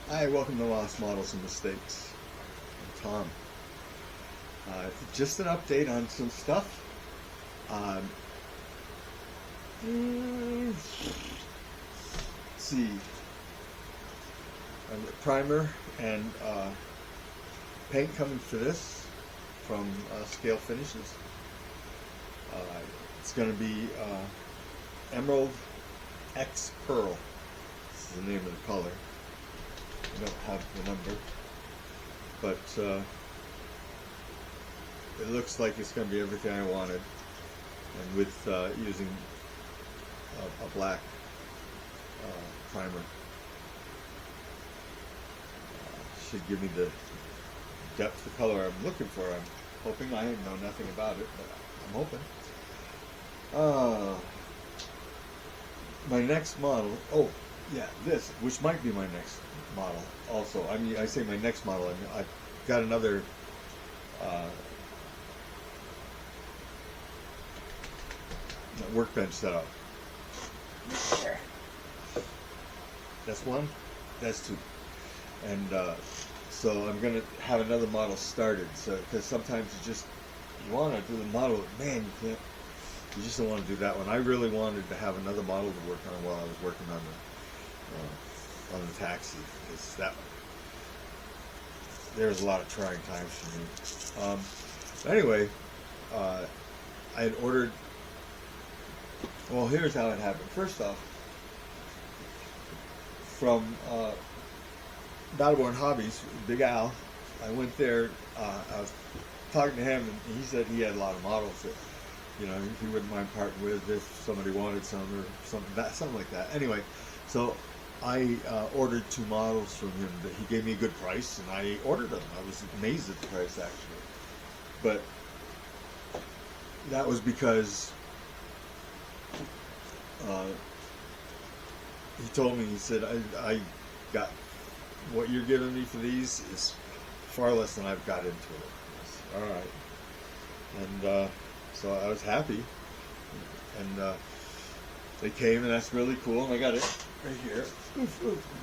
Hi, welcome to Lost Models and Mistakes. I'm Tom. Just an update on some stuff. Um, let's see. Primer and paint coming for this from Scale Finishes. It's going to be Emerald X Pearl. This is the name of the color. I don't have the number, but it looks like it's going to be everything I wanted, and with using a black primer, should give me the depth of color I'm looking for. I'm hoping. I know nothing about it, but I'm hoping. My next model. Oh, yeah, this, which might be my next model also. I mean, I say my next model, I mean, I've got another workbench set up. That's one, that's two. And so I'm going to have another model started, so because sometimes you want to do the model, man, you just don't want to do that one. I really wanted to have another model to work on while I was working on the taxi. It's that there's a lot of trying times for me. Anyway, I had ordered. Well, here's how it happened. First off, from Battleborn Hobbies, Big Al, I went there. I was talking to him, and he said he had a lot of models that, he wouldn't mind parting with if somebody wanted some or something like that. Anyway, so I ordered two models from him that he gave me a good price, and I ordered them. I was amazed at the price, actually. But that was because he told me, he said, I got what you're giving me for these is far less than I've got into it. All right. And so I was happy, and they came, and that's really cool. And I got it right here.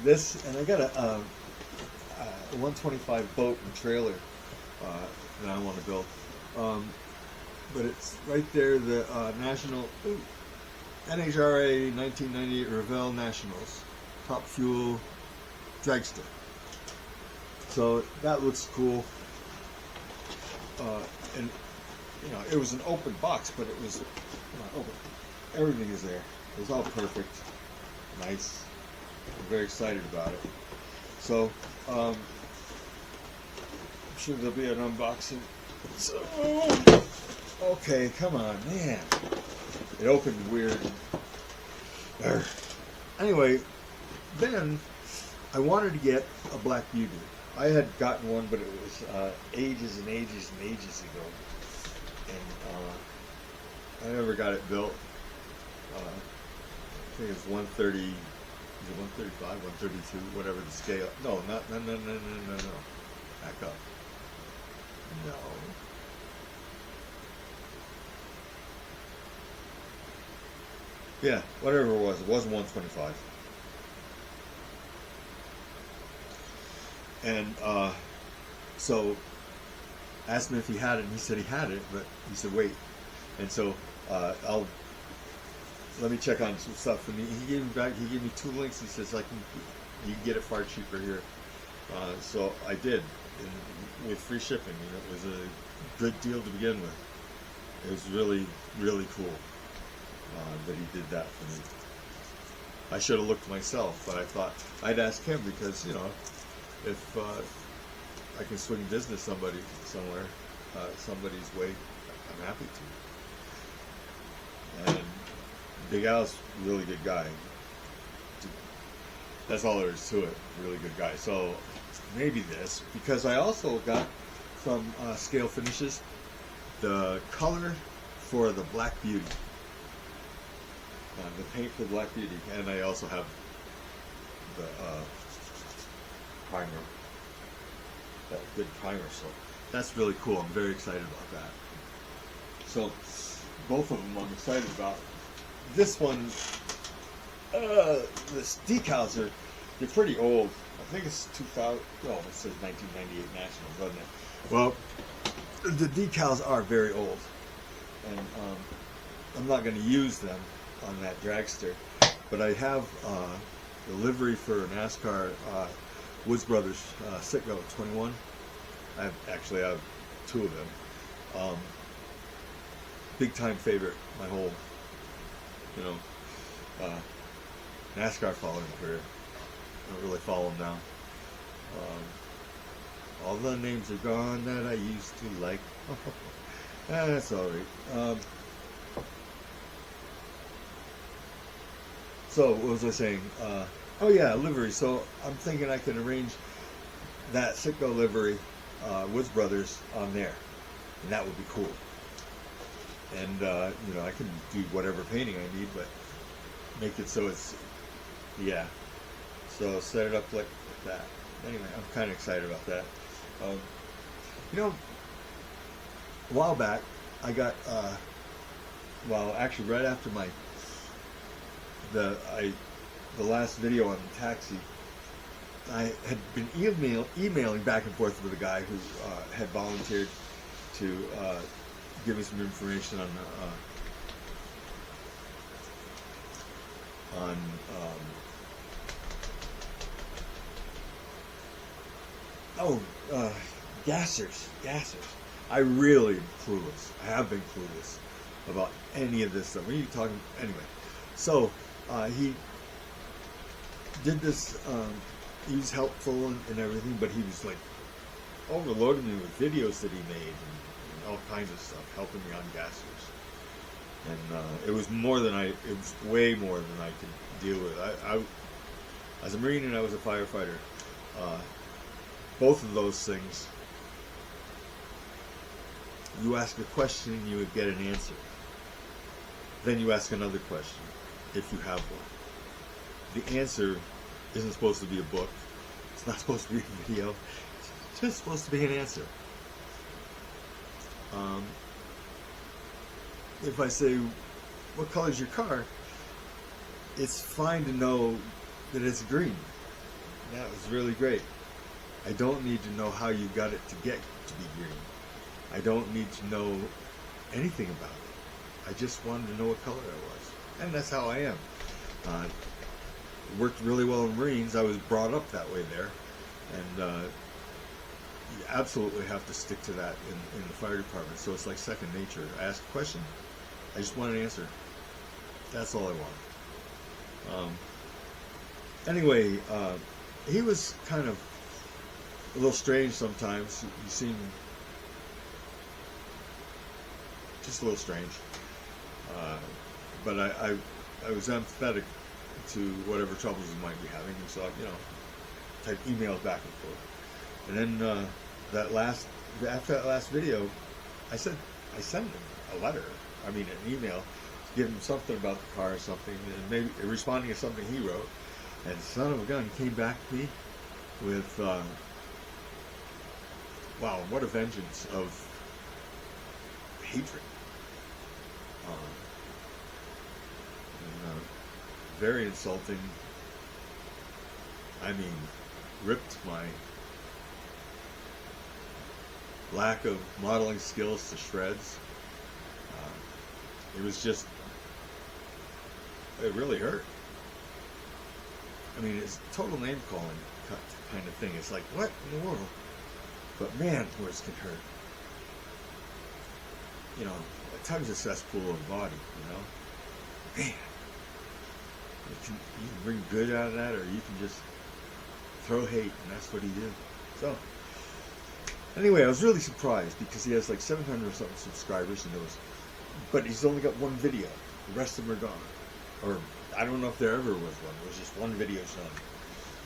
This, and I got a 125 boat and trailer that I want to build. But it's right there, the National NHRA 1998 Revell Nationals Top Fuel Dragster. So that looks cool. And it was an open box, but it was not open. Everything is there. It was all perfect, nice. I'm very excited about it. So I'm sure there'll be an unboxing. So, okay, come on, man. It opened weird. Anyway, then I wanted to get a Black Beauty. I had gotten one, but it was ages and ages and ages ago, and I never got it built. I think it's 130, is it 135, 132, whatever the scale. No. Back up. No. Yeah, whatever it wasn't 125. And so asked him if he had it, and he said he had it, but he said wait. And so let me check on some stuff. And he gave me two links. He says you can get it far cheaper here. So I did, and with free shipping. It was a good deal to begin with. It was really, really cool that he did that for me. I should have looked myself, but I thought I'd ask him because if I can swing business somewhere, somebody's way, I'm happy to. And Big Al's a really good guy. That's all there is to it. Really good guy. So maybe this, because I also got from Scale Finishes the color for the Black Beauty, the paint for Black Beauty, and I also have the primer, that good primer. So that's really cool. I'm very excited about that. So both of them I'm excited about. This one, the decals they're pretty old. I think it's 2000. Oh, it says 1998 Nationals, doesn't it? Well, the decals are very old, and I'm not going to use them on that dragster, but I have the livery for NASCAR Woods Brothers Citgo 21. I have two of them. Big time favorite my whole, NASCAR following career. I don't really follow them now. All the names are gone that I used to like. That's all right. So what was I saying? Oh yeah, livery. So I'm thinking I can arrange that Citgo livery, Woods Brothers, on there, and that would be cool. And I can do whatever painting I need, but make it so it's, yeah. So set it up like that. Anyway, I'm kind of excited about that. A while back, I got, actually right after the last video on the taxi, I had been emailing back and forth with a guy who had volunteered to give me some information on gassers. I really am clueless. I have been clueless about any of this stuff. What are you talking? Anyway, so he did this. He was helpful and everything, but he was like overloading me with videos that he made and all kinds of stuff, helping me on gassers. And it was way more than I could deal with. I as a Marine and I was a firefighter. Both of those things, you ask a question, you would get an answer. Then you ask another question, if you have one. The answer isn't supposed to be a book. It's not supposed to be a video. It's just supposed to be an answer. If I say, what color is your car? It's fine to know that it's green. That was really great. I don't need to know how you got it to get to be green. I don't need to know anything about it. I just wanted to know what color I was. And that's how I am. Worked really well in Marines. I was brought up that way there. And you absolutely have to stick to that in the fire department. So it's like second nature. I ask a question, I just want an answer. That's all I want. Anyway, he was kind of a little strange sometimes. He seemed just a little strange. But I was empathetic to whatever troubles he might be having, and so type emails back and forth. And then after that last video, I sent him a letter. I mean, an email, to give him something about the car or something, and maybe responding to something he wrote. And son of a gun came back to me with, wow, what a vengeance of hatred. Very insulting. I mean, ripped my lack of modeling skills to shreds. It was just, it really hurt. I mean, it's total name calling kind of thing. It's like, what in the world? But man, words can hurt. A tongue's a cesspool of the body, Man. You can bring good out of that, or you can just throw hate, and that's what he did. So, anyway, I was really surprised because he has like 700 or something subscribers, but he's only got one video. The rest of them are gone. Or I don't know if there ever was one. It was just one video shown.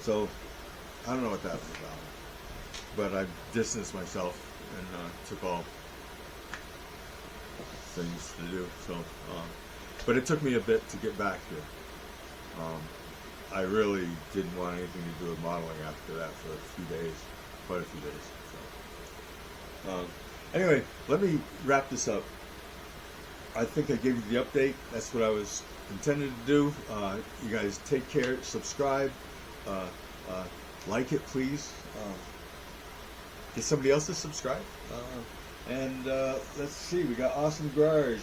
So I don't know what that was about. But I distanced myself and took all things to do. So, but it took me a bit to get back here. I really didn't want anything to do with modeling after that for quite a few days. So, anyway, let me wrap this up. I think I gave you the update. That's what I was intended to do. You guys take care, subscribe, like it, please. Get somebody else to subscribe. And let's see, we got Awesome Garage.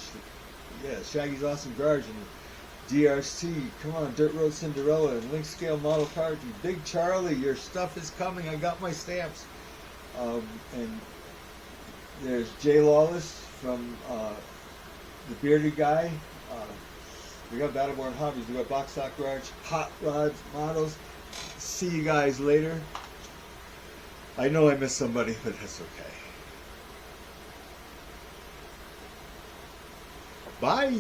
Yeah, Shaggy's Awesome Garage and DRC. Come on, Dirt Road Cinderella and Link Scale Model Car. Big Charlie, your stuff is coming. I got my stamps. And there's Jay Lawless from the Bearded Guy. We got Battleborn Hobbies. We got Box Stock Garage, Hot Rods, Models. See you guys later. I know I missed somebody, but that's okay. Bye.